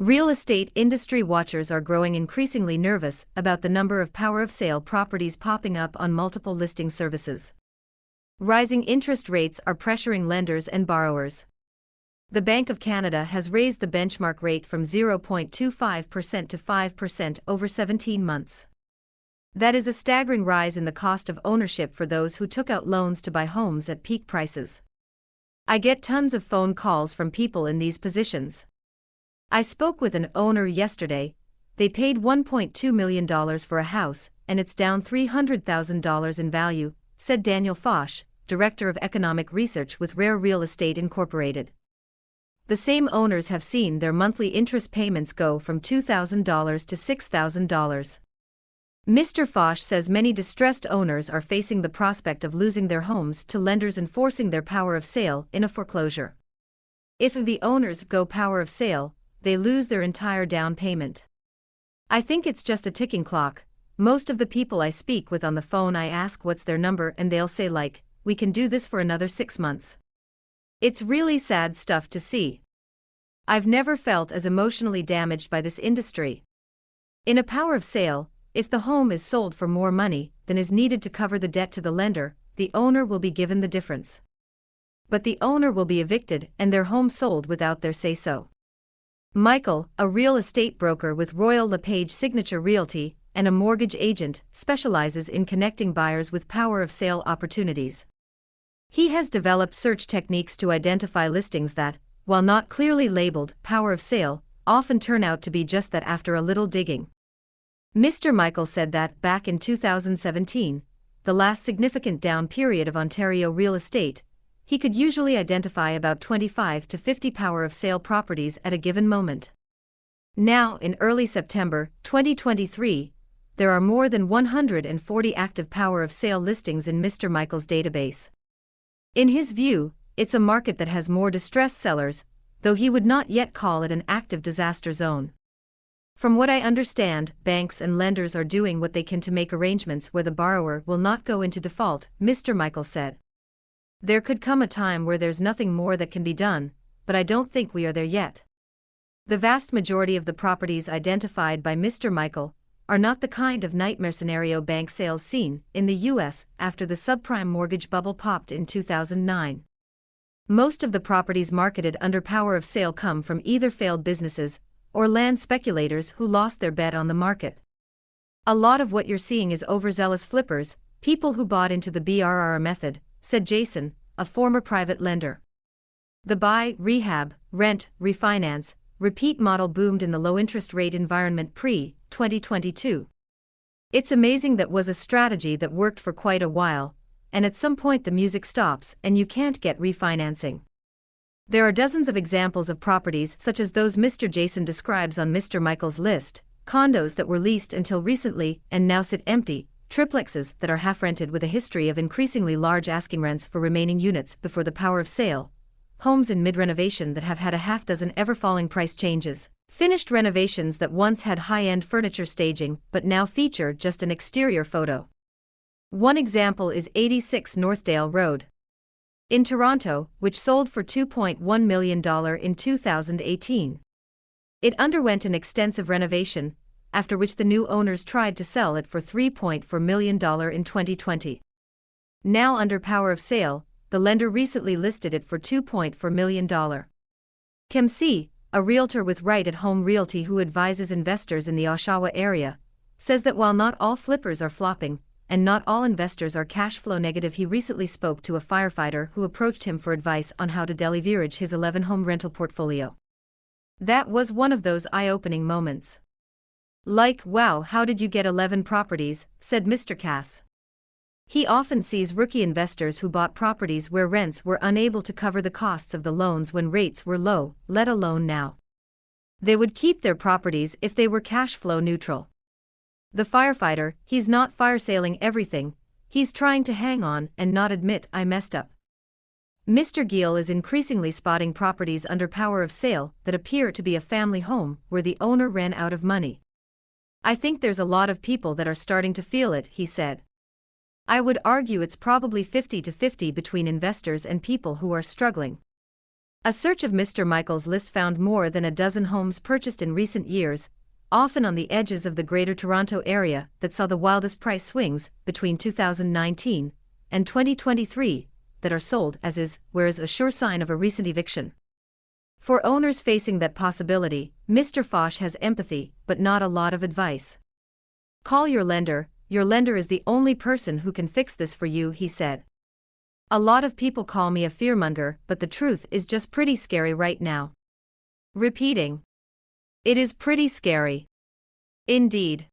Real estate industry watchers are growing increasingly nervous about the number of power of sale properties popping up on multiple listing services. Rising interest rates are pressuring lenders and borrowers. The Bank of Canada has raised the benchmark rate from 0.25% to 5% over 17 months. That is a staggering rise in the cost of ownership for those who took out loans to buy homes at peak prices. I get tons of phone calls from people in these positions. I spoke with an owner yesterday. They paid $1.2 million for a house, and it's down $300,000 in value, said Daniel Foch, Director of Economic Research with Rare Real Estate Incorporated. The same owners have seen their monthly interest payments go from $2,000 to $6,000. Mr. Foch says many distressed owners are facing the prospect of losing their homes to lenders enforcing their power of sale in a foreclosure. If the owners go power of sale, they lose their entire down payment. I think it's just a ticking clock. Most of the people I speak with on the phone, I ask what's their number and they'll say like, we can do this for another 6 months. It's really sad stuff to see. I've never felt as emotionally damaged by this industry. In a power of sale, if the home is sold for more money than is needed to cover the debt to the lender, the owner will be given the difference. But the owner will be evicted and their home sold without their say-so. Michael, a real estate broker with Royal LePage Signature Realty and a mortgage agent, specializes in connecting buyers with power of sale opportunities. He has developed search techniques to identify listings that, while not clearly labeled power of sale, often turn out to be just that after a little digging. Mr. Michael said that back in 2017, the last significant down period of Ontario real estate, he could usually identify about 25 to 50 power of sale properties at a given moment. Now, in early September 2023, there are more than 140 active power of sale listings in Mr. Michael's database. In his view, it's a market that has more distressed sellers, though he would not yet call it an active disaster zone. From what I understand, banks and lenders are doing what they can to make arrangements where the borrower will not go into default, Mr. Michael said. There could come a time where there's nothing more that can be done, but I don't think we are there yet. The vast majority of the properties identified by Mr. Michael are not the kind of nightmare scenario bank sales seen in the U.S. after the subprime mortgage bubble popped in 2009. Most of the properties marketed under power of sale come from either failed businesses or land speculators who lost their bet on the market. A lot of what you're seeing is overzealous flippers, people who bought into the BRR method, said Jason, a former private lender. The buy, rehab, rent, refinance, repeat model boomed in the low-interest rate environment pre-2022. It's amazing that was a strategy that worked for quite a while, and at some point the music stops and you can't get refinancing. There are dozens of examples of properties such as those Mr. Jason describes on Mr. Michael's list, condos that were leased until recently and now sit empty, triplexes that are half-rented with a history of increasingly large asking rents for remaining units before the power of sale, homes in mid-renovation that have had a half-dozen ever-falling price changes, finished renovations that once had high-end furniture staging but now feature just an exterior photo. One example is 86 Northdale Road in Toronto, which sold for $2.1 million in 2018. It underwent an extensive renovation, after which the new owners tried to sell it for $3.4 million in 2020. Now under power of sale, the lender recently listed it for $2.4 million. Kim C., a realtor with Right at Home Realty who advises investors in the Oshawa area, says that while not all flippers are flopping, and not all investors are cash flow negative, he recently spoke to a firefighter who approached him for advice on how to deleverage his 11-home rental portfolio. That was one of those eye-opening moments. Like, wow, how did you get 11 properties, said Mr. Cass. He often sees rookie investors who bought properties where rents were unable to cover the costs of the loans when rates were low, let alone now. They would keep their properties if they were cash flow neutral. The firefighter, he's not fire sailing everything, he's trying to hang on and not admit I messed up. Mr. Giel is increasingly spotting properties under power of sale that appear to be a family home where the owner ran out of money. I think there's a lot of people that are starting to feel it, he said. I would argue it's probably 50-50 between investors and people who are struggling. A search of Mr. Michael's list found more than a dozen homes purchased in recent years, often on the edges of the Greater Toronto Area, that saw the wildest price swings between 2019 and 2023 that are sold as is, whereas a sure sign of a recent eviction. For owners facing that possibility, Mr. Foch has empathy, but not a lot of advice. Call your lender is the only person who can fix this for you, he said. A lot of people call me a fearmonger, but the truth is just pretty scary right now. Repeating. It is pretty scary. Indeed.